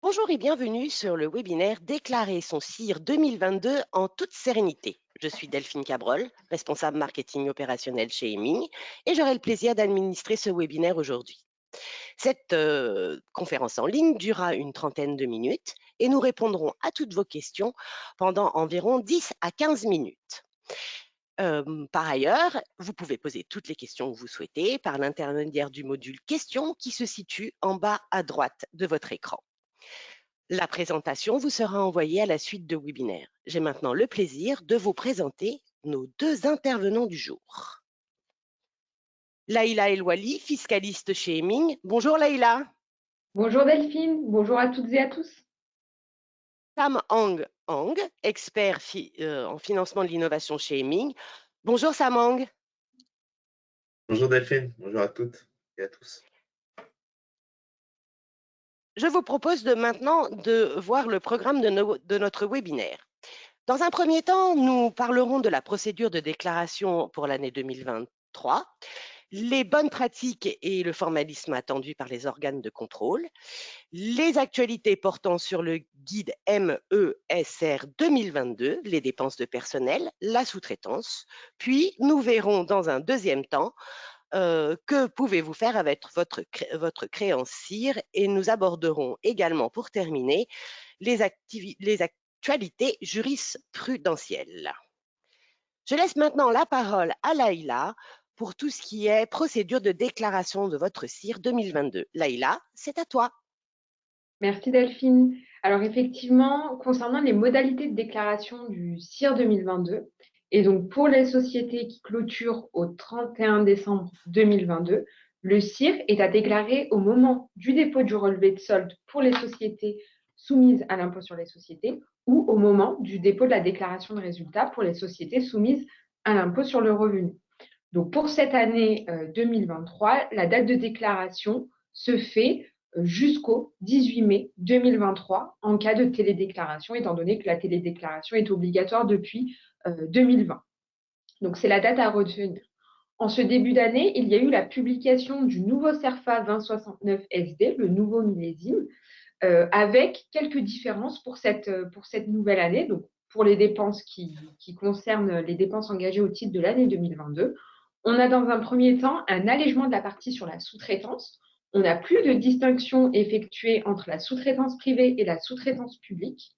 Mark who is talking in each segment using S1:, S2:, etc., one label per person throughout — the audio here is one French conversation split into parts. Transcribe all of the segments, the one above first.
S1: Bonjour et bienvenue sur le webinaire Déclarer son CIR 2022 en toute sérénité. Je suis Delphine Cabrol, responsable marketing opérationnel chez Heming et j'aurai le plaisir d'administrer ce webinaire aujourd'hui. Cette conférence en ligne durera une trentaine de minutes et nous répondrons à toutes vos questions pendant environ 10 à 15 minutes. Par ailleurs, vous pouvez poser toutes les questions que vous souhaitez par l'intermédiaire du module questions qui se situe en bas à droite de votre écran. La présentation vous sera envoyée à la suite de webinaire. J'ai maintenant le plaisir de vous présenter nos deux intervenants du jour. Laïla Elwali, fiscaliste chez Heming. Bonjour Laïla.
S2: Bonjour Delphine, bonjour à toutes et à tous.
S1: Sam Hang, expert en financement de l'innovation chez Heming. Bonjour Sam Hang.
S3: Bonjour Delphine, bonjour à toutes et à tous.
S1: Je vous propose maintenant de voir le programme de notre webinaire. Dans un premier temps, nous parlerons de la procédure de déclaration pour l'année 2023, les bonnes pratiques et le formalisme attendu par les organes de contrôle, les actualités portant sur le guide MESR 2022, les dépenses de personnel, la sous-traitance, puis nous verrons dans un deuxième temps que pouvez-vous faire avec votre créance CIR et nous aborderons également pour terminer les actualités jurisprudentielles. Je laisse maintenant la parole à Laïla pour tout ce qui est procédure de déclaration de votre CIR 2022. Laïla, c'est à toi.
S2: Merci Delphine. Alors effectivement, concernant les modalités de déclaration du CIR 2022, et donc pour les sociétés qui clôturent au 31 décembre 2022, le CIR est à déclarer au moment du dépôt du relevé de solde pour les sociétés soumises à l'impôt sur les sociétés ou au moment du dépôt de la déclaration de résultats pour les sociétés soumises à l'impôt sur le revenu. Donc pour cette année 2023, la date de déclaration se fait jusqu'au 18 mai 2023 en cas de télédéclaration, étant donné que la télédéclaration est obligatoire depuis 2020. Donc c'est la date à retenir. En ce début d'année, il y a eu la publication du nouveau CERFA 2069 SD, le nouveau millésime, avec quelques différences pour cette nouvelle année. Donc pour les dépenses qui concernent les dépenses engagées au titre de l'année 2022, on a dans un premier temps un allègement de la partie sur la sous-traitance. On n'a plus de distinction effectuée entre la sous-traitance privée et la sous-traitance publique.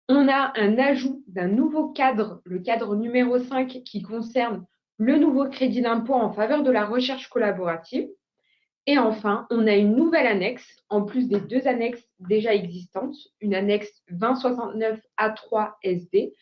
S2: On a un ajout d'un nouveau cadre, le cadre numéro 5, qui concerne le nouveau crédit d'impôt en faveur de la recherche collaborative. Et enfin, on a une nouvelle annexe, en plus des deux annexes déjà existantes, une annexe 2069 A3 SD,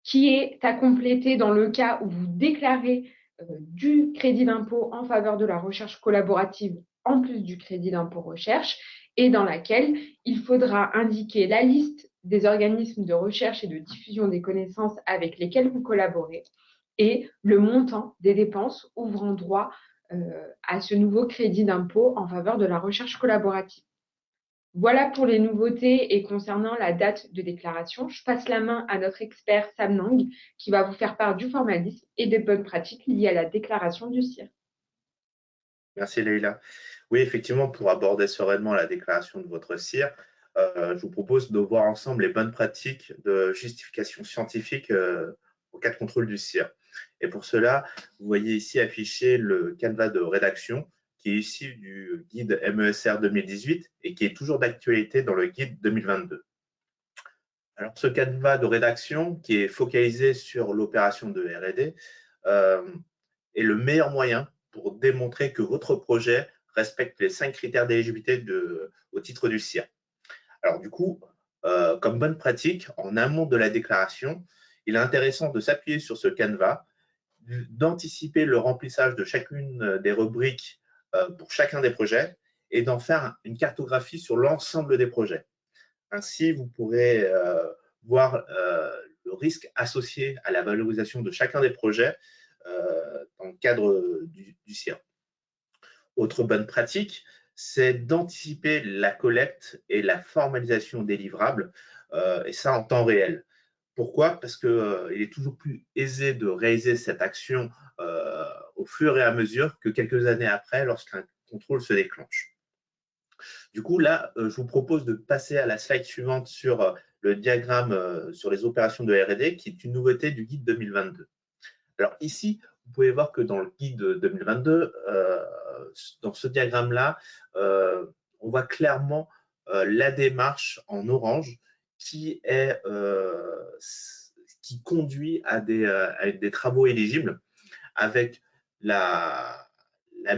S2: qui est à compléter dans le cas où vous déclarez du crédit d'impôt en faveur de la recherche collaborative en plus du crédit d'impôt recherche, et dans laquelle il faudra indiquer la liste des organismes de recherche et de diffusion des connaissances avec lesquels vous collaborez et le montant des dépenses ouvrant droit à ce nouveau crédit d'impôt en faveur de la recherche collaborative. Voilà pour les nouveautés et concernant la date de déclaration. Je passe la main à notre expert Sam Nang qui va vous faire part du formalisme et des bonnes pratiques liées à la déclaration du CIR.
S3: Merci Leïla. Oui, effectivement, pour aborder sereinement la déclaration de votre CIR, je vous propose de voir ensemble les bonnes pratiques de justification scientifique au cas de contrôle du CIR. Et pour cela, vous voyez ici affiché le canevas de rédaction qui est issu du guide MESR 2018 et qui est toujours d'actualité dans le guide 2022. Alors, ce canevas de rédaction qui est focalisé sur l'opération de R&D est le meilleur moyen pour démontrer que votre projet respecte les 5 critères d'éligibilité au titre du CIR. Alors du coup, comme bonne pratique, en amont de la déclaration, il est intéressant de s'appuyer sur ce canevas, d'anticiper le remplissage de chacune des rubriques pour chacun des projets et d'en faire une cartographie sur l'ensemble des projets. Ainsi, vous pourrez voir le risque associé à la valorisation de chacun des projets dans le cadre du CIR. Autre bonne pratique, c'est d'anticiper la collecte et la formalisation des livrables, et ça en temps réel. Pourquoi? Parce qu'il est toujours plus aisé de réaliser cette action au fur et à mesure que quelques années après, lorsqu'un contrôle se déclenche. Du coup, là, je vous propose de passer à la slide suivante sur le diagramme sur les opérations de R&D, qui est une nouveauté du guide 2022. Alors ici, vous pouvez voir que dans le guide 2022, dans ce diagramme-là, on voit clairement la démarche en orange qui conduit à des travaux éligibles avec la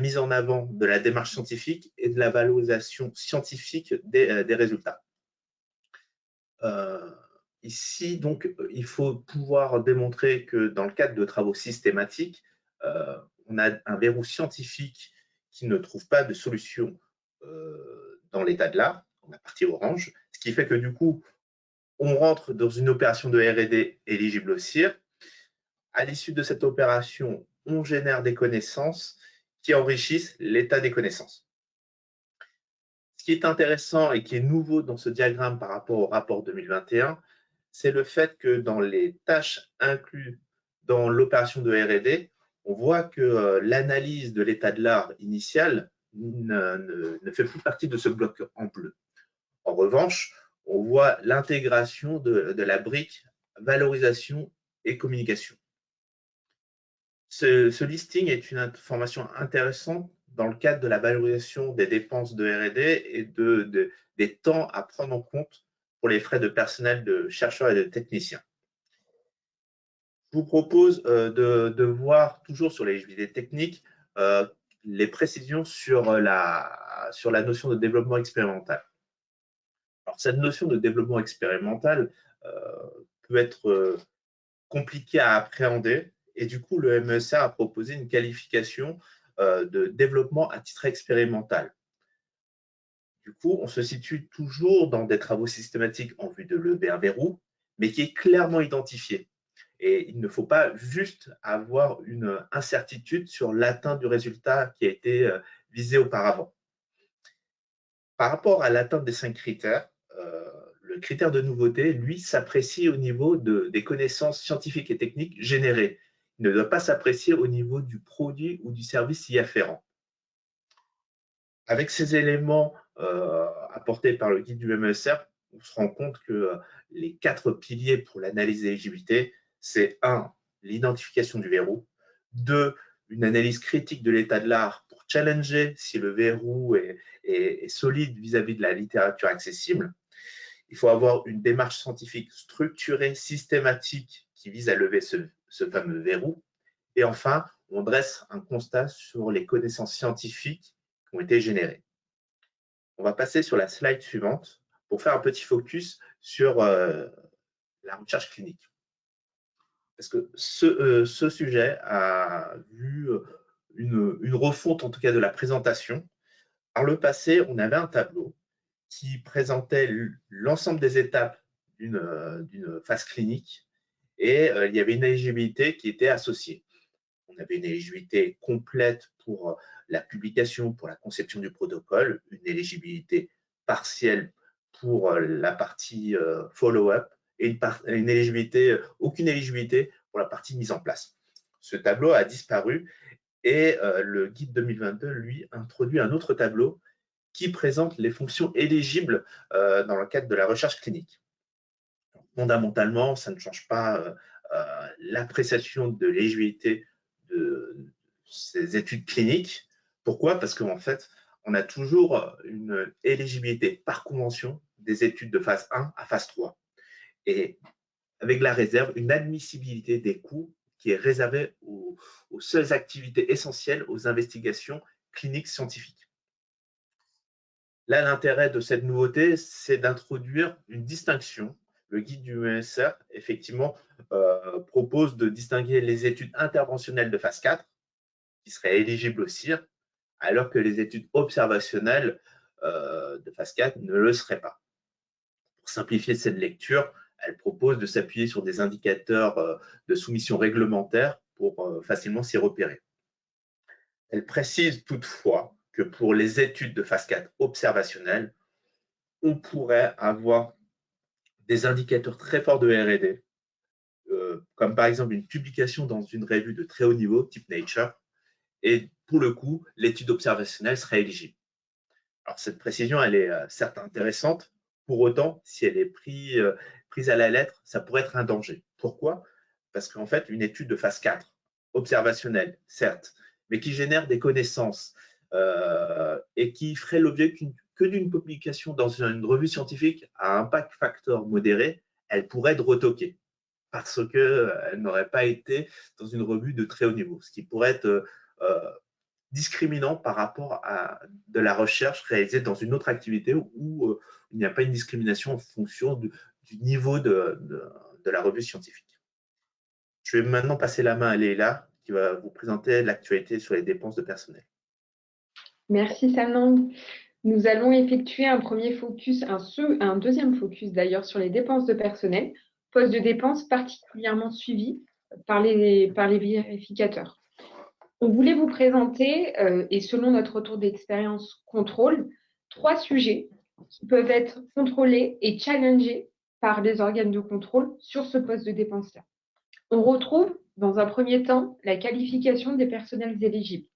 S3: mise en avant de la démarche scientifique et de la valorisation scientifique des résultats. Ici, donc, il faut pouvoir démontrer que dans le cadre de travaux systématiques, on a un verrou scientifique qui ne trouve pas de solution dans l'état de l'art, dans la partie orange, ce qui fait que du coup, on rentre dans une opération de R&D éligible au CIR. À l'issue de cette opération, on génère des connaissances qui enrichissent l'état des connaissances. Ce qui est intéressant et qui est nouveau dans ce diagramme par rapport au rapport 2021, c'est le fait que dans les tâches incluses dans l'opération de R&D, on voit que l'analyse de l'état de l'art initial ne fait plus partie de ce bloc en bleu. En revanche, on voit l'intégration de la brique valorisation et communication. Ce listing est une information intéressante dans le cadre de la valorisation des dépenses de R&D et des temps à prendre en compte pour les frais de personnel de chercheurs et de techniciens. Je vous propose de voir toujours sur l'éligibilité technique les précisions sur la notion de développement expérimental. Alors, cette notion de développement expérimental peut être compliquée à appréhender et du coup, le MESR a proposé une qualification de développement à titre expérimental. Du coup, on se situe toujours dans des travaux systématiques en vue de lever un verrou, mais qui est clairement identifié. Et il ne faut pas juste avoir une incertitude sur l'atteinte du résultat qui a été visé auparavant. Par rapport à l'atteinte des 5 critères, le critère de nouveauté, lui, s'apprécie au niveau des connaissances scientifiques et techniques générées. Il ne doit pas s'apprécier au niveau du produit ou du service y afférent. Avec ces éléments apportés par le guide du MESR, on se rend compte que les 4 piliers pour l'analyse d'éligibilité, c'est 1, l'identification du verrou, 2, une analyse critique de l'état de l'art pour challenger si le verrou est solide vis-à-vis de la littérature accessible. Il faut avoir une démarche scientifique structurée, systématique, qui vise à lever ce fameux verrou. Et enfin, on dresse un constat sur les connaissances scientifiques qui ont été générées. On va passer sur la slide suivante pour faire un petit focus sur la recherche clinique. Parce que ce sujet a vu une refonte, en tout cas, de la présentation. Par le passé, on avait un tableau qui présentait l'ensemble des étapes d'une phase clinique et il y avait une éligibilité qui était associée. On avait une éligibilité complète pour la publication, pour la conception du protocole, une éligibilité partielle pour la partie follow-up et une éligibilité, aucune éligibilité pour la partie mise en place. Ce tableau a disparu et le guide 2022, lui, introduit un autre tableau qui présente les fonctions éligibles dans le cadre de la recherche clinique. Fondamentalement, ça ne change pas l'appréciation de l'éligibilité de ces études cliniques. Pourquoi? Parce qu'en fait, on a toujours une éligibilité par convention des études de phase 1 à phase 3. Et avec la réserve, une admissibilité des coûts qui est réservée aux seules activités essentielles aux investigations cliniques scientifiques. Là, l'intérêt de cette nouveauté, c'est d'introduire une distinction. Le guide du MESR, effectivement, propose de distinguer les études interventionnelles de phase 4, qui seraient éligibles au CIR, alors que les études observationnelles de phase 4 ne le seraient pas. Pour simplifier cette lecture, elle propose de s'appuyer sur des indicateurs de soumission réglementaire pour facilement s'y repérer. Elle précise toutefois que pour les études de phase 4 observationnelles, on pourrait avoir des indicateurs très forts de R&D, comme par exemple une publication dans une revue de très haut niveau, type Nature, et pour le coup, l'étude observationnelle serait éligible. Alors, cette précision, elle est certes intéressante. Pour autant, si elle est prise à la lettre, ça pourrait être un danger. Pourquoi? Parce qu'en fait, une étude de phase 4, observationnelle, certes, mais qui génère des connaissances et qui ferait l'objet que d'une publication dans une revue scientifique à impact factor modéré, elle pourrait être retoquée parce qu'elle n'aurait pas été dans une revue de très haut niveau, ce qui pourrait être discriminant par rapport à de la recherche réalisée dans une autre activité où il n'y a pas une discrimination en fonction du niveau de la revue scientifique. Je vais maintenant passer la main à Leïla qui va vous présenter l'actualité sur les dépenses de personnel.
S2: Merci Sanang. Nous allons effectuer un premier focus, un deuxième focus d'ailleurs sur les dépenses de personnel, postes de dépenses particulièrement suivis par les vérificateurs. On voulait vous présenter, et selon notre retour d'expérience contrôle, 3 sujets qui peuvent être contrôlés et challengés par les organes de contrôle sur ce poste de dépense-là. On retrouve, dans un premier temps, la qualification des personnels éligibles.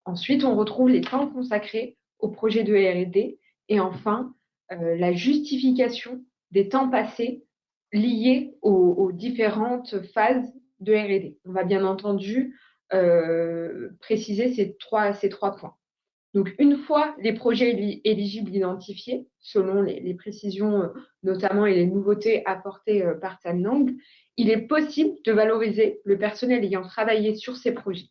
S2: Ensuite, on retrouve les temps consacrés au projet de R&D et enfin, la justification des temps passés liés aux différentes phases de R&D. On va bien entendu préciser ces trois points. Donc, une fois les projets éligibles identifiés, selon les précisions notamment et les nouveautés apportées par Sanang, il est possible de valoriser le personnel ayant travaillé sur ces projets.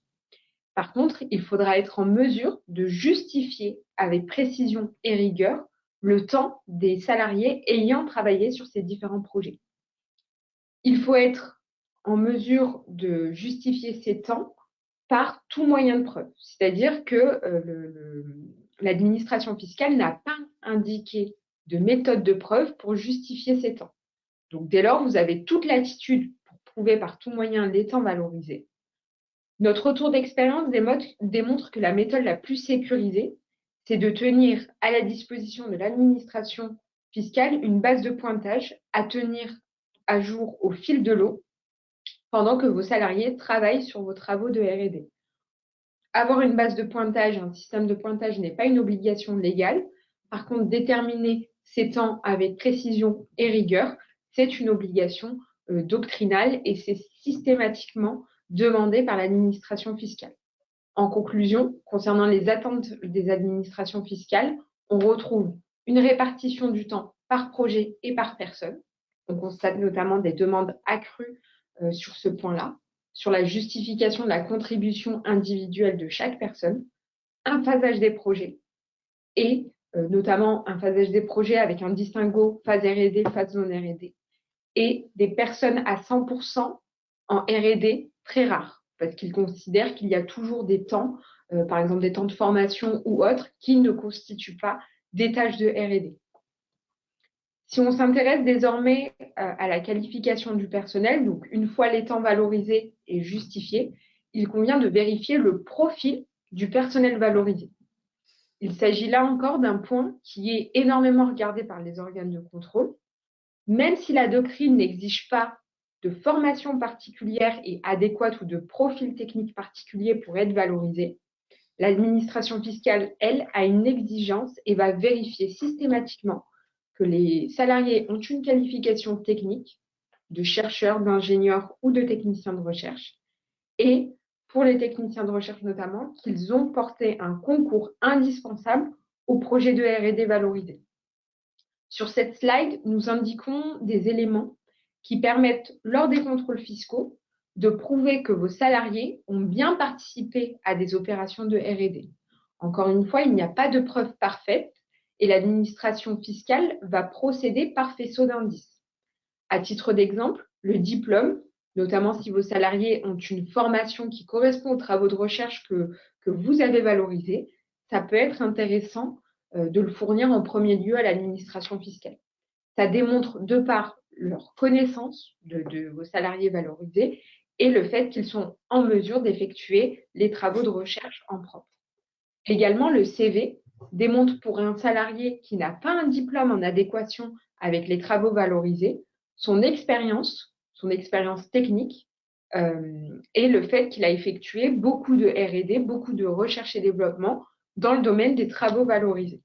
S2: Par contre, il faudra être en mesure de justifier avec précision et rigueur le temps des salariés ayant travaillé sur ces différents projets. Il faut être en mesure de justifier ces temps par tout moyen de preuve, c'est-à-dire que l'administration fiscale n'a pas indiqué de méthode de preuve pour justifier ces temps. Donc, dès lors, vous avez toute latitude pour prouver par tout moyen les temps valorisés. Notre retour d'expérience démontre que la méthode la plus sécurisée, c'est de tenir à la disposition de l'administration fiscale une base de pointage à tenir à jour au fil de l'eau pendant que vos salariés travaillent sur vos travaux de R&D. Avoir une base de pointage, un système de pointage n'est pas une obligation légale. Par contre, déterminer ces temps avec précision et rigueur, c'est une obligation doctrinale et c'est systématiquement demandé par l'administration fiscale. En conclusion, concernant les attentes des administrations fiscales, on retrouve une répartition du temps par projet et par personne. On constate notamment des demandes accrues sur ce point-là, sur la justification de la contribution individuelle de chaque personne, un phasage des projets et notamment un phasage des projets avec un distinguo phase R&D, phase non R&D et des personnes à 100% en R&D très rares parce qu'ils considèrent qu'il y a toujours des temps, par exemple des temps de formation ou autres, qui ne constituent pas des tâches de R&D. Si on s'intéresse désormais à la qualification du personnel, donc une fois les temps valorisés et justifiés, il convient de vérifier le profil du personnel valorisé. Il s'agit là encore d'un point qui est énormément regardé par les organes de contrôle. Même si la doctrine n'exige pas de formation particulière et adéquate ou de profil technique particulier pour être valorisé, l'administration fiscale, elle, a une exigence et va vérifier systématiquement que les salariés ont une qualification technique de chercheur, d'ingénieur ou de technicien de recherche et, pour les techniciens de recherche notamment, qu'ils ont porté un concours indispensable au projet de R&D valorisé. Sur cette slide, nous indiquons des éléments qui permettent, lors des contrôles fiscaux, de prouver que vos salariés ont bien participé à des opérations de R&D. Encore une fois, il n'y a pas de preuve parfaite et l'administration fiscale va procéder par faisceau d'indices. À titre d'exemple, le diplôme, notamment si vos salariés ont une formation qui correspond aux travaux de recherche que vous avez valorisés, ça peut être intéressant de le fournir en premier lieu à l'administration fiscale. Ça démontre de par leur connaissance de vos salariés valorisés et le fait qu'ils sont en mesure d'effectuer les travaux de recherche en propre. Également, le CV démontre pour un salarié qui n'a pas un diplôme en adéquation avec les travaux valorisés, son expérience technique et le fait qu'il a effectué beaucoup de R&D, beaucoup de recherche et développement dans le domaine des travaux valorisés.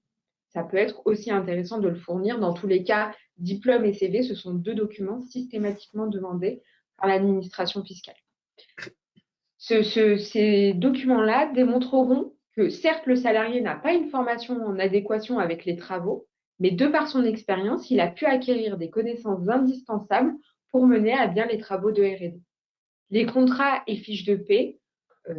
S2: ça peut être aussi intéressant de le fournir. Dans tous les cas, diplôme et CV, ce sont 2 documents systématiquement demandés par l'administration fiscale. Ces documents-là démontreront que certes, le salarié n'a pas une formation en adéquation avec les travaux, mais de par son expérience, il a pu acquérir des connaissances indispensables pour mener à bien les travaux de R&D. Les contrats et fiches de paie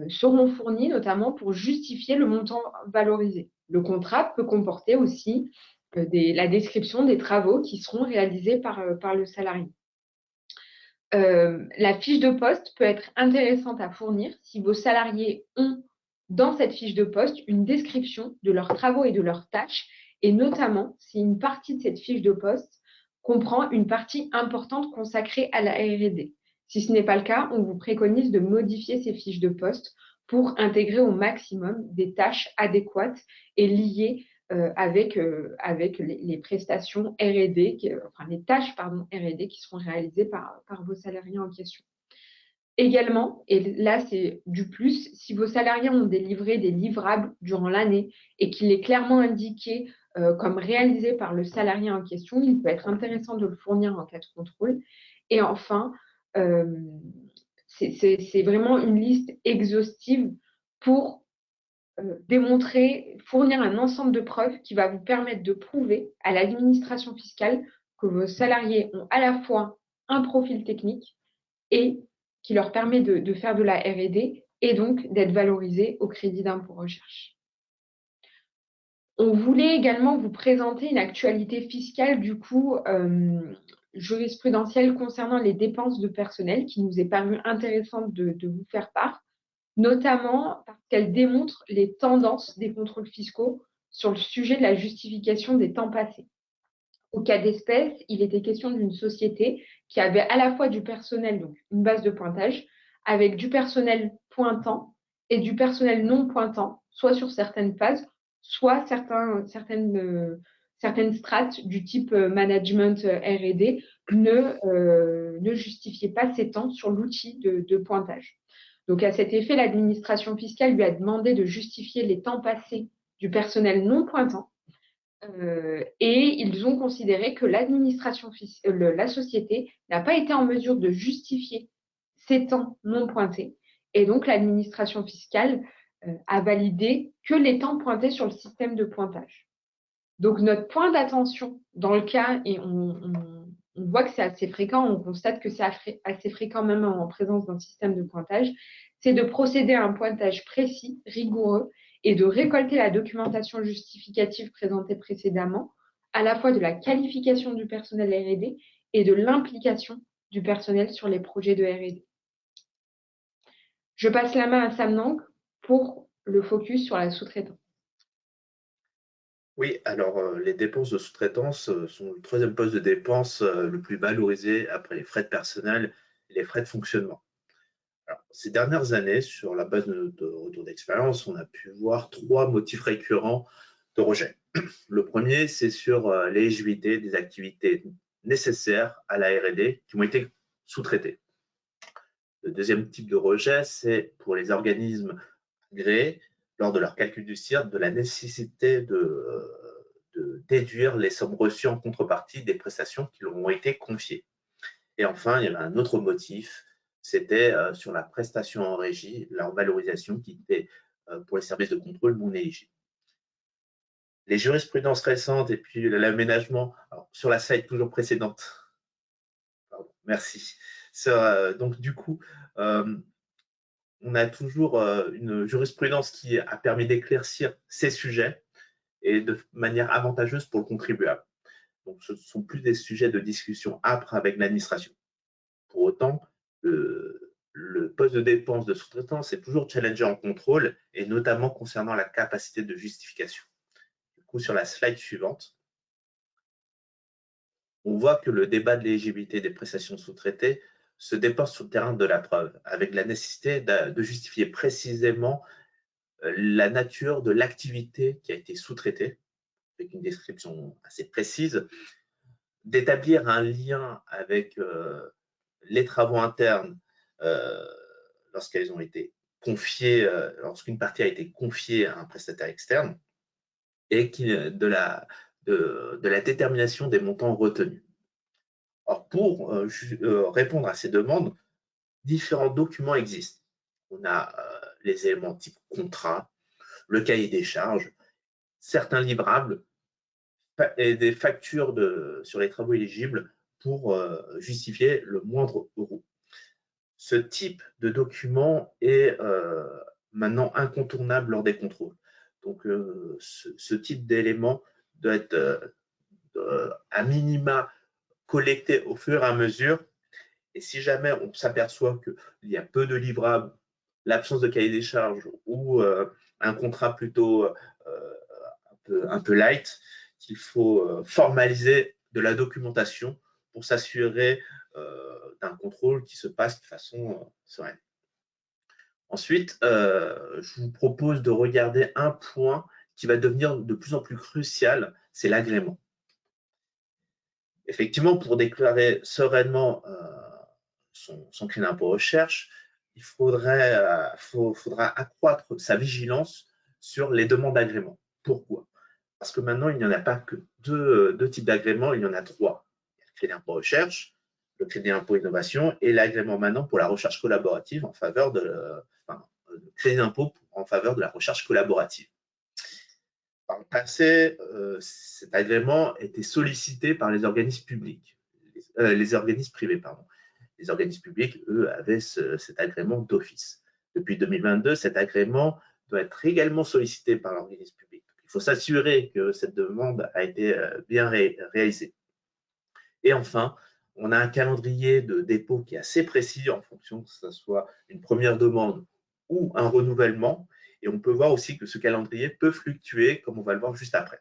S2: seront fournis notamment pour justifier le montant valorisé. Le contrat peut comporter aussi la description des travaux qui seront réalisés par le salarié. La fiche de poste peut être intéressante à fournir si vos salariés ont dans cette fiche de poste une description de leurs travaux et de leurs tâches, et notamment si une partie de cette fiche de poste comprend une partie importante consacrée à la R&D. Si ce n'est pas le cas, on vous préconise de modifier ces fiches de poste pour intégrer au maximum des tâches adéquates et liées avec les prestations R&D, enfin les tâches R&D qui seront réalisées par vos salariés en question. Également, et là c'est du plus, si vos salariés ont délivré des livrables durant l'année et qu'il est clairement indiqué comme réalisé par le salarié en question, il peut être intéressant de le fournir en cas de contrôle. Et enfin, c'est vraiment une liste exhaustive pour fournir un ensemble de preuves qui va vous permettre de prouver à l'administration fiscale que vos salariés ont à la fois un profil technique et qui leur permet de faire de la R&D et donc d'être valorisés au crédit d'impôt recherche. On voulait également vous présenter une actualité fiscale, du coup, jurisprudentielle concernant les dépenses de personnel qui nous est paru intéressante de vous faire part, notamment parce qu'elle démontre les tendances des contrôles fiscaux sur le sujet de la justification des temps passés. Au cas d'espèce, il était question d'une société qui avait à la fois du personnel, donc une base de pointage, avec du personnel pointant et du personnel non pointant, soit sur certaines phases, soit certaines strates du type management R&D ne justifiaient pas ces temps sur l'outil de pointage. Donc, à cet effet, l'administration fiscale lui a demandé de justifier les temps passés du personnel non pointant. Et ils ont considéré que la société n'a pas été en mesure de justifier ces temps non pointés. Et donc, l'administration fiscale a validé que les temps pointés sur le système de pointage. Donc, notre point d'attention dans le cas, et on voit que c'est assez fréquent, on constate que c'est assez fréquent même en présence d'un système de pointage, c'est de procéder à un pointage précis, rigoureux, et de récolter la documentation justificative présentée précédemment, à la fois de la qualification du personnel R&D et de l'implication du personnel sur les projets de R&D. Je passe la main à Sam Nang pour le focus sur la sous-traitance.
S3: Oui, alors les dépenses de sous-traitance sont le troisième poste de dépense le plus valorisé après les frais de personnel et les frais de fonctionnement. Alors, ces dernières années, sur la base de notre retour d'expérience, on a pu voir 3 motifs récurrents de rejet. Le premier, c'est sur l'éligibilité des activités nécessaires à la R&D qui ont été sous-traitées. Le deuxième type de rejet, c'est pour les organismes agréés, lors de leur calcul du CIR, de la nécessité de déduire les sommes reçues en contrepartie des prestations qui leur ont été confiées. Et enfin, il y avait un autre motif, c'était sur la prestation en régie, leur valorisation qui était pour les services de contrôle non éligibles. Les jurisprudences récentes et puis l'aménagement, sur la slide toujours précédente, pardon, merci. Donc du coup, on a toujours une jurisprudence qui a permis d'éclaircir ces sujets et de manière avantageuse pour le contribuable. Donc ce ne sont plus des sujets de discussion âpre avec l'administration. Pour autant, le poste de dépense de sous-traitance est toujours challengé en contrôle et notamment concernant la capacité de justification. Du coup, sur la slide suivante, on voit que le débat de l'éligibilité des prestations sous-traitées se déporte sur le terrain de la preuve, avec la nécessité de justifier précisément la nature de l'activité qui a été sous-traitée, avec une description assez précise, d'établir un lien avec les travaux internes lorsqu'elles ont été confiées, lorsqu'une partie a été confiée à un prestataire externe, et de la détermination des montants retenus. Or, pour répondre à ces demandes, différents documents existent. On a les éléments type contrat, le cahier des charges, certains livrables et des factures sur les travaux éligibles pour justifier le moindre euro. Ce type de document est maintenant incontournable lors des contrôles. Donc, ce type d'élément doit être à minima collecté au fur et à mesure. Et si jamais on s'aperçoit qu'il y a peu de livrables, l'absence de cahier des charges ou un contrat plutôt un peu light, qu'il faut formaliser de la documentation pour s'assurer d'un contrôle qui se passe de façon sereine. Ensuite, je vous propose de regarder un point qui va devenir de plus en plus crucial, c'est l'agrément. Effectivement, pour déclarer sereinement son crédit d'impôt recherche, il faudra accroître sa vigilance sur les demandes d'agrément. Pourquoi? Parce que maintenant, il n'y en a pas que deux types d'agréments, il y en a trois. Il y a le crédit d'impôt recherche, le crédit d'impôt innovation et l'agrément maintenant pour la recherche collaborative en faveur le crédit d'impôt en faveur de la recherche collaborative. Par le passé, cet agrément était sollicité par les organismes publics, les organismes privés, pardon. Les organismes publics, eux, avaient cet agrément d'office. Depuis 2022, cet agrément doit être également sollicité par l'organisme public. Il faut s'assurer que cette demande a été bien réalisée. Et enfin, on a un calendrier de dépôt qui est assez précis en fonction que ce soit une première demande ou un renouvellement. Et on peut voir aussi que ce calendrier peut fluctuer, comme on va le voir juste après.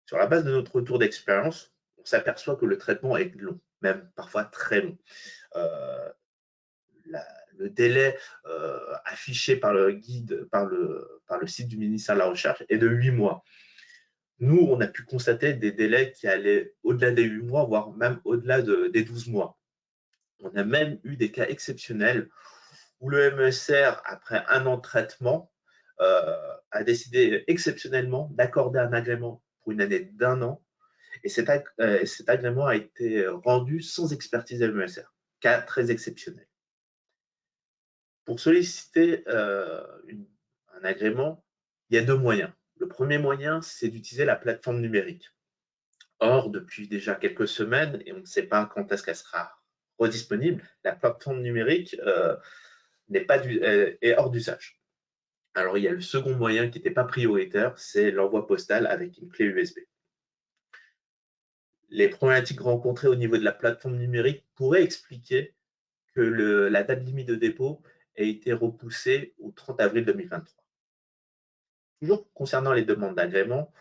S3: Sur la base de notre retour d'expérience, on s'aperçoit que le traitement est long, même parfois très long. Le délai affiché par le guide, par le site du ministère de la Recherche est de 8 mois. Nous, on a pu constater des délais qui allaient au-delà des 8 mois, voire même au-delà des 12 mois. On a même eu des cas exceptionnels où le MESR, après un an de traitement, a décidé exceptionnellement d'accorder un agrément pour une année d'1 an. Et cet agrément a été rendu sans expertise de MESR. Cas très exceptionnel. Pour solliciter un agrément, il y a deux moyens. Le premier moyen, c'est d'utiliser la plateforme numérique. Or, depuis déjà quelques semaines, et on ne sait pas quand est-ce qu'elle sera redisponible, la plateforme numérique est hors d'usage. Alors, il y a le second moyen qui n'était pas prioritaire, c'est l'envoi postal avec une clé USB. Les problématiques rencontrées au niveau de la plateforme numérique pourraient expliquer que la date limite de dépôt ait été repoussée au 30 avril 2023. Toujours concernant les demandes d'agrément,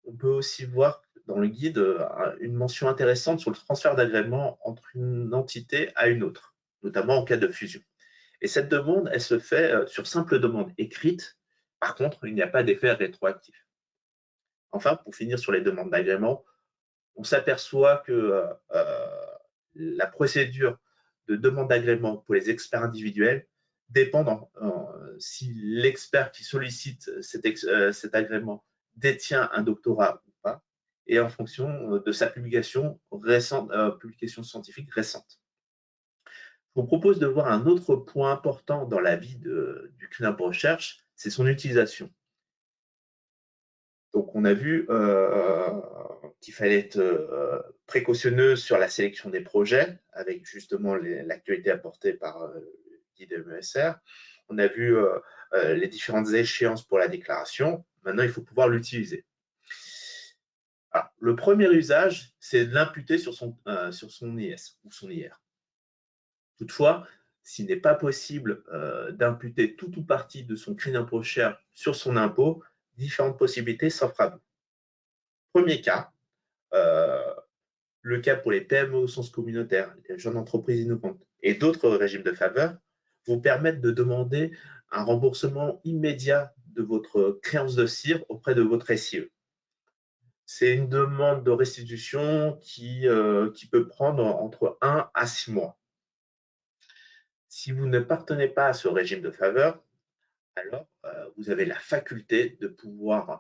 S3: on peut aussi voir dans le guide une mention intéressante sur le transfert d'agrément entre une entité à une autre, notamment en cas de fusion. Et cette demande, elle se fait sur simple demande écrite. Par contre, il n'y a pas d'effet rétroactif. Enfin, pour finir sur les demandes d'agrément, on s'aperçoit que la procédure de demande d'agrément pour les experts individuels dépend si l'expert qui sollicite cet agrément détient un doctorat ou pas, et en fonction de sa publication scientifique récente. Je vous propose de voir un autre point important dans la vie du crédit d'impôt recherche, c'est son utilisation. Donc, on a vu qu'il fallait être précautionneux sur la sélection des projets, avec justement l'actualité apportée par le guide MESR. On a vu les différentes échéances pour la déclaration. Maintenant, il faut pouvoir l'utiliser. Le premier usage, c'est de l'imputer sur son IS ou son IR. Toutefois, s'il n'est pas possible d'imputer tout ou partie de son crédit d'impôt recherche sur son impôt, différentes possibilités s'offrent à vous. Premier cas, le cas pour les PME au sens communautaire, les jeunes entreprises innovantes et d'autres régimes de faveur vous permettent de demander un remboursement immédiat de votre créance de CIR auprès de votre SIE. C'est une demande de restitution qui peut prendre entre 1 à 6 mois. Si vous ne partenez pas à ce régime de faveur, alors vous avez la faculté de pouvoir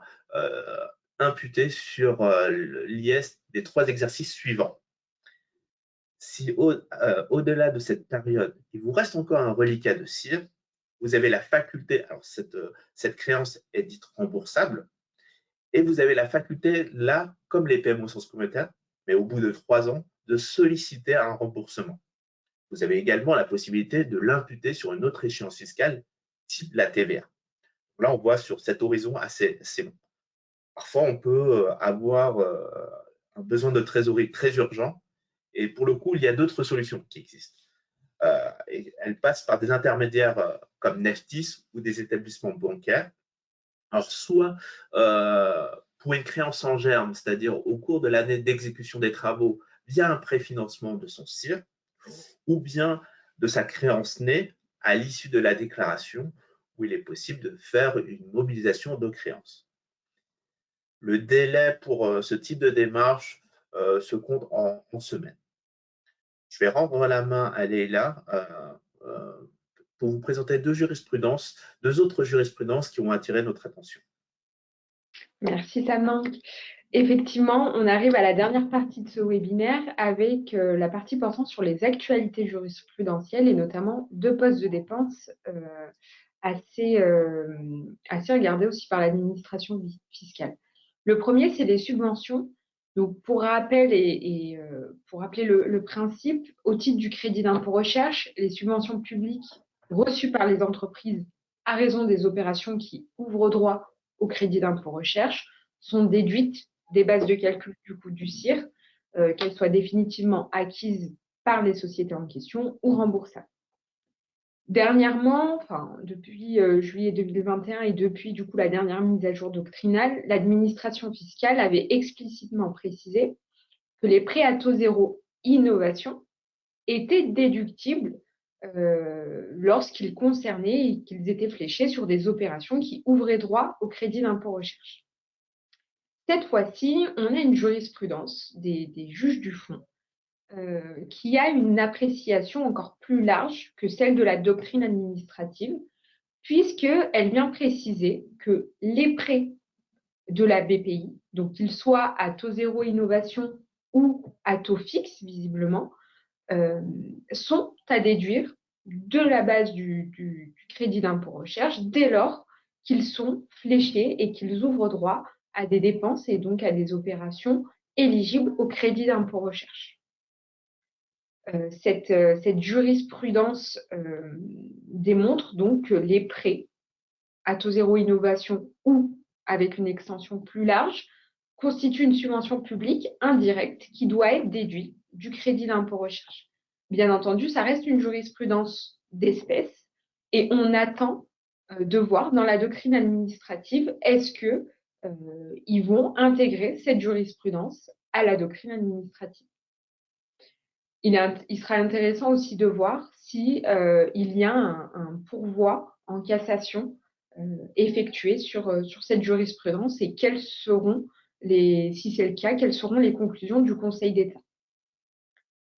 S3: imputer sur l'IS des 3 exercices suivants. Si au-delà de cette période, il vous reste encore un reliquat de cire, vous avez la faculté, alors cette créance est dite remboursable, et vous avez la faculté, là, comme les paiements sens communautaires, mais au bout de 3 ans, de solliciter un remboursement. Vous avez également la possibilité de l'imputer sur une autre échéance fiscale, type la TVA. Là, on voit sur cet horizon assez long. Parfois, on peut avoir un besoin de trésorerie très urgent, et pour le coup, il y a d'autres solutions qui existent. Et elles passent par des intermédiaires comme Neftis ou des établissements bancaires. Alors, soit pour une créance en germe, c'est-à-dire au cours de l'année d'exécution des travaux via un préfinancement de son CIR, ou bien de sa créance née à l'issue de la déclaration, où il est possible de faire une mobilisation de créance. Le délai pour ce type de démarche se compte en semaines. Je vais rendre la main à Leïla pour vous présenter deux autres jurisprudences qui ont attiré notre attention.
S2: Merci Samantha. Effectivement, on arrive à la dernière partie de ce webinaire avec la partie portant sur les actualités jurisprudentielles et notamment deux postes de dépenses assez regardés aussi par l'administration fiscale. Le premier, c'est les subventions. Donc, pour rappel pour rappeler le principe, au titre du crédit d'impôt recherche, les subventions publiques reçues par les entreprises à raison des opérations qui ouvrent droit au crédit d'impôt recherche sont déduites des bases de calcul du coût du CIR, qu'elles soient définitivement acquises par les sociétés en question ou remboursables. Dernièrement, depuis juillet 2021 et depuis du coup la dernière mise à jour doctrinale, l'administration fiscale avait explicitement précisé que les prêts à taux zéro innovation étaient déductibles lorsqu'ils concernaient et qu'ils étaient fléchés sur des opérations qui ouvraient droit au crédit d'impôt recherche. Cette fois-ci, on a une jurisprudence des juges du fond qui a une appréciation encore plus large que celle de la doctrine administrative, puisqu'elle vient préciser que les prêts de la BPI, donc qu'ils soient à taux zéro innovation ou à taux fixe, visiblement, sont à déduire de la base du crédit d'impôt recherche dès lors qu'ils sont fléchés et qu'ils ouvrent droit à des dépenses et donc à des opérations éligibles au crédit d'impôt recherche. Cette jurisprudence démontre donc que les prêts à taux zéro innovation ou avec une extension plus large constituent une subvention publique indirecte qui doit être déduite du crédit d'impôt recherche. Bien entendu, ça reste une jurisprudence d'espèce et on attend de voir dans la doctrine administrative est-ce que ils vont intégrer cette jurisprudence à la doctrine administrative. Il sera intéressant aussi de voir si il y a un pourvoi en cassation effectué sur cette jurisprudence et quelles seront si c'est le cas, quelles seront les conclusions du Conseil d'État.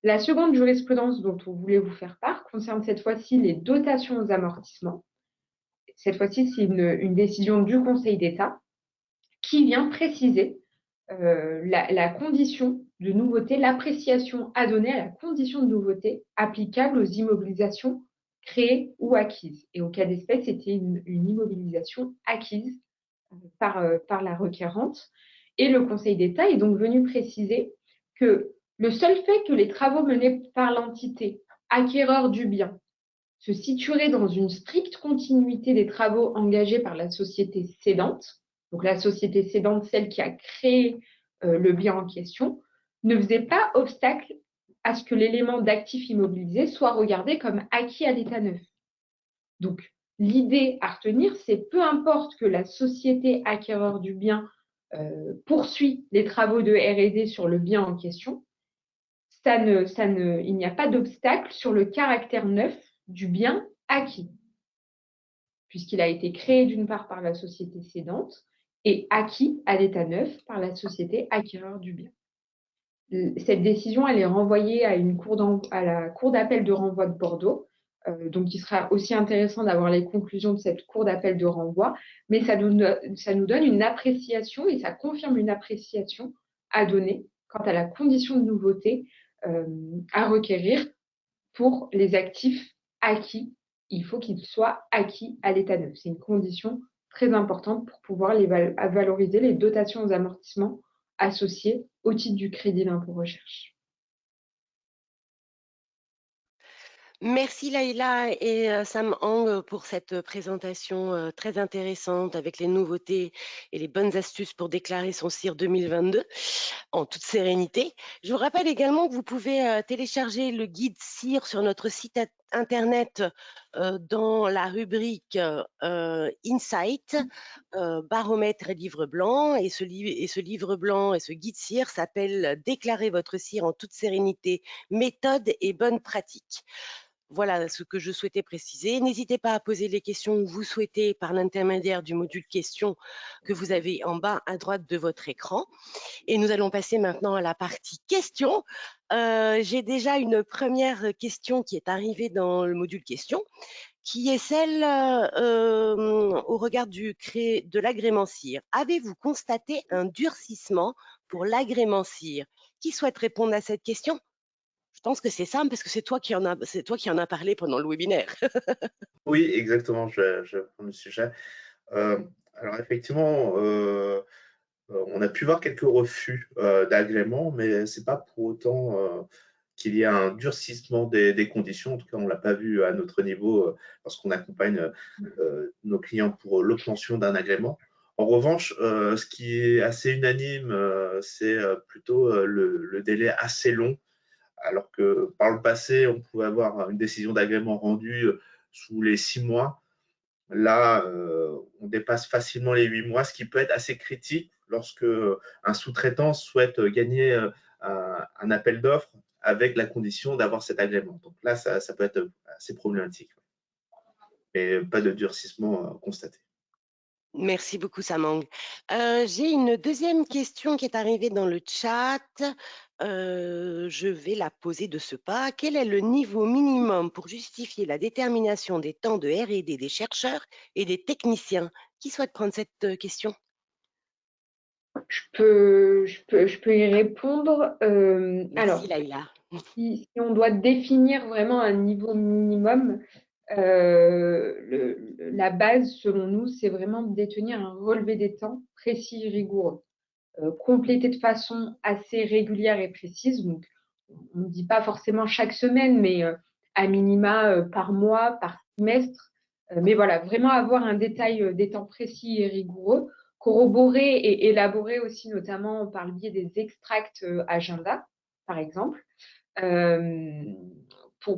S2: La seconde jurisprudence dont on voulait vous faire part concerne cette fois-ci les dotations aux amortissements. Cette fois-ci, c'est une décision du Conseil d'État qui vient préciser la condition de nouveauté, l'appréciation à donner à la condition de nouveauté applicable aux immobilisations créées ou acquises. Et au cas d'espèce, c'était une immobilisation acquise par la requérante. Et le Conseil d'État est donc venu préciser que le seul fait que les travaux menés par l'entité acquéreur du bien se situeraient dans une stricte continuité des travaux engagés par la société cédante, donc la société cédante, celle qui a créé le bien en question, ne faisait pas obstacle à ce que l'élément d'actif immobilisé soit regardé comme acquis à l'état neuf. Donc, l'idée à retenir, c'est peu importe que la société acquéreur du bien poursuit les travaux de R&D sur le bien en question, il n'y a pas d'obstacle sur le caractère neuf du bien acquis, puisqu'il a été créé d'une part par la société cédante et acquis à l'état neuf par la société acquéreur du bien. Cette décision, elle est renvoyée à la Cour d'appel de renvoi de Bordeaux Donc, il sera aussi intéressant d'avoir les conclusions de cette cour d'appel de renvoi, mais ça nous donne une appréciation et ça confirme une appréciation à donner quant à la condition de nouveauté à requérir pour les actifs acquis. Il faut qu'ils soient acquis à l'état neuf. C'est une condition très importante pour pouvoir valoriser les dotations aux amortissements associées au titre du crédit d'impôt recherche.
S1: Merci Laïla et Sam Hang pour cette présentation très intéressante avec les nouveautés et les bonnes astuces pour déclarer son CIR 2022 en toute sérénité. Je vous rappelle également que vous pouvez télécharger le guide CIR sur notre site internet dans la rubrique Insight, baromètre et livre blanc. Et ce livre blanc et ce guide CIR s'appelle Déclarer votre CIR en toute sérénité, méthode et bonnes pratiques. Voilà ce que je souhaitais préciser. N'hésitez pas à poser les questions que vous souhaitez par l'intermédiaire du module questions que vous avez en bas à droite de votre écran. Et nous allons passer maintenant à la partie questions. J'ai déjà une première question qui est arrivée dans le module questions, qui est celle au regard de l'agrément CIR. Avez-vous constaté un durcissement pour l'agrément CIR? Qui souhaite répondre à cette question? Je pense que c'est Sam, parce que c'est toi qui en as parlé pendant le webinaire.
S3: Oui, exactement, je prends le sujet. Alors effectivement, on a pu voir quelques refus d'agrément, mais ce n'est pas pour autant qu'il y ait un durcissement des conditions. En tout cas, on ne l'a pas vu à notre niveau lorsqu'on accompagne nos clients pour l'obtention d'un agrément. En revanche, ce qui est assez unanime, c'est plutôt le délai assez long, alors que par le passé, on pouvait avoir une décision d'agrément rendue sous les 6 mois. Là, on dépasse facilement les 8 mois, ce qui peut être assez critique lorsque un sous-traitant souhaite gagner un appel d'offres avec la condition d'avoir cet agrément. Donc là, ça peut être assez problématique, mais pas de durcissement constaté.
S1: Merci beaucoup, Samang. J'ai une deuxième question qui est arrivée dans le chat. Je vais la poser de ce pas. Quel est le niveau minimum pour justifier la détermination des temps de R&D des chercheurs et des techniciens? Qui souhaite prendre cette question?
S2: Je peux y répondre.
S1: Merci, Laïla.
S2: Si on doit définir vraiment un niveau minimum, la base, selon nous, c'est vraiment de détenir un relevé des temps précis et rigoureux, complété de façon assez régulière et précise. Donc, on ne dit pas forcément chaque semaine, mais à minima par mois, par trimestre. Mais voilà, vraiment avoir un détail des temps précis et rigoureux, corroboré et élaboré aussi, notamment par le biais des extracts agenda, par exemple.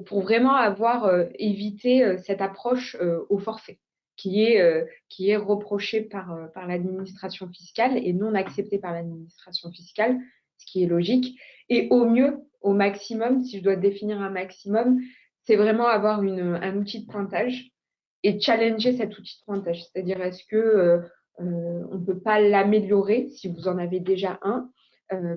S2: Pour vraiment avoir évité cette approche au forfait qui est reprochée par l'administration fiscale et non acceptée par l'administration fiscale, ce qui est logique. Et au mieux, au maximum, si je dois définir un maximum, c'est vraiment avoir un outil de pointage et challenger cet outil de pointage. C'est-à-dire, est-ce que on ne peut pas l'améliorer si vous en avez déjà un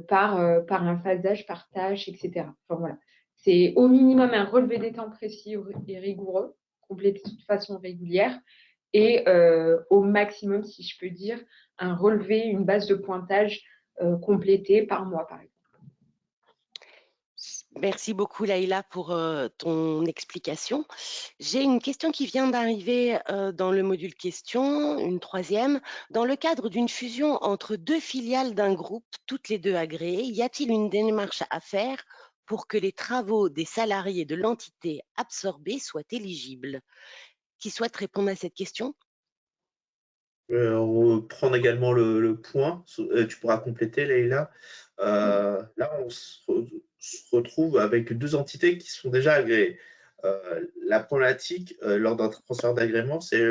S2: par un phasage par tâche, etc. Enfin, voilà. C'est au minimum un relevé des temps précis et rigoureux, complété de façon régulière, et au maximum, si je peux dire, un relevé, une base de pointage complétée par mois, par exemple.
S1: Merci beaucoup, Laïla, pour ton explication. J'ai une question qui vient d'arriver dans le module questions, une troisième. Dans le cadre d'une fusion entre deux filiales d'un groupe, toutes les deux agréées, y a-t-il une démarche à faire pour que les travaux des salariés de l'entité absorbée soient éligibles? Qui souhaite répondre à cette question?
S3: Prendre également le point, tu pourras compléter, Leïla. Là, on se retrouve avec deux entités qui sont déjà agréées. La problématique lors d'un transfert d'agrément, c'est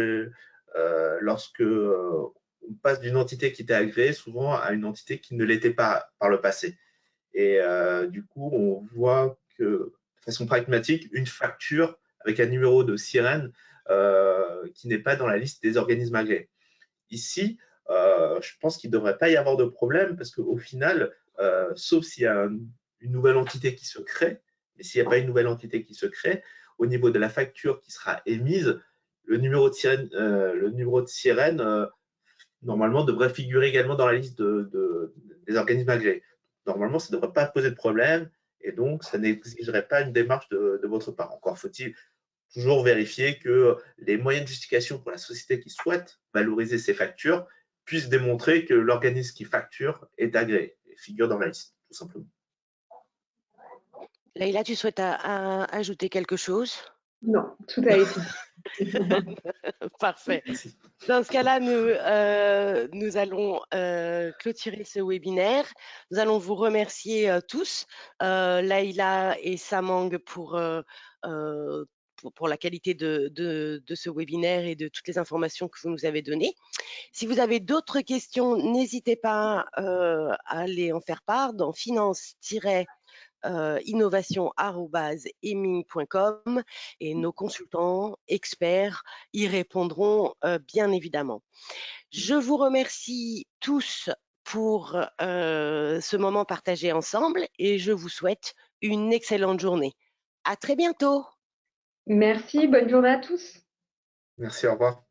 S3: lorsque on passe d'une entité qui était agréée souvent à une entité qui ne l'était pas par le passé. Et du coup, on voit que, de façon pragmatique, une facture avec un numéro de sirène qui n'est pas dans la liste des organismes agréés. Ici, je pense qu'il ne devrait pas y avoir de problème parce qu'au final, sauf s'il y a une nouvelle entité qui se crée, mais s'il n'y a pas une nouvelle entité qui se crée, au niveau de la facture qui sera émise, le numéro de sirène, normalement, devrait figurer également dans la liste des organismes agréés. Normalement, ça ne devrait pas poser de problème et donc ça n'exigerait pas une démarche de votre part. Encore faut-il toujours vérifier que les moyens de justification pour la société qui souhaite valoriser ses factures puissent démontrer que l'organisme qui facture est agréé et figure dans la liste, tout simplement.
S1: Leïla, tu souhaites ajouter quelque chose?
S2: Non, tout a été dit.
S1: Parfait.
S3: Merci.
S1: Dans ce cas-là, nous allons clôturer ce webinaire. Nous allons vous remercier tous, Leïla et Samang, pour la qualité de ce webinaire et de toutes les informations que vous nous avez données. Si vous avez d'autres questions, n'hésitez pas à les en faire part dans innovation@eming.com et nos consultants experts y répondront bien évidemment. Je vous remercie tous pour ce moment partagé ensemble et je vous souhaite une excellente journée. À très bientôt.
S2: Merci, bonne journée à tous.
S3: Merci, au revoir.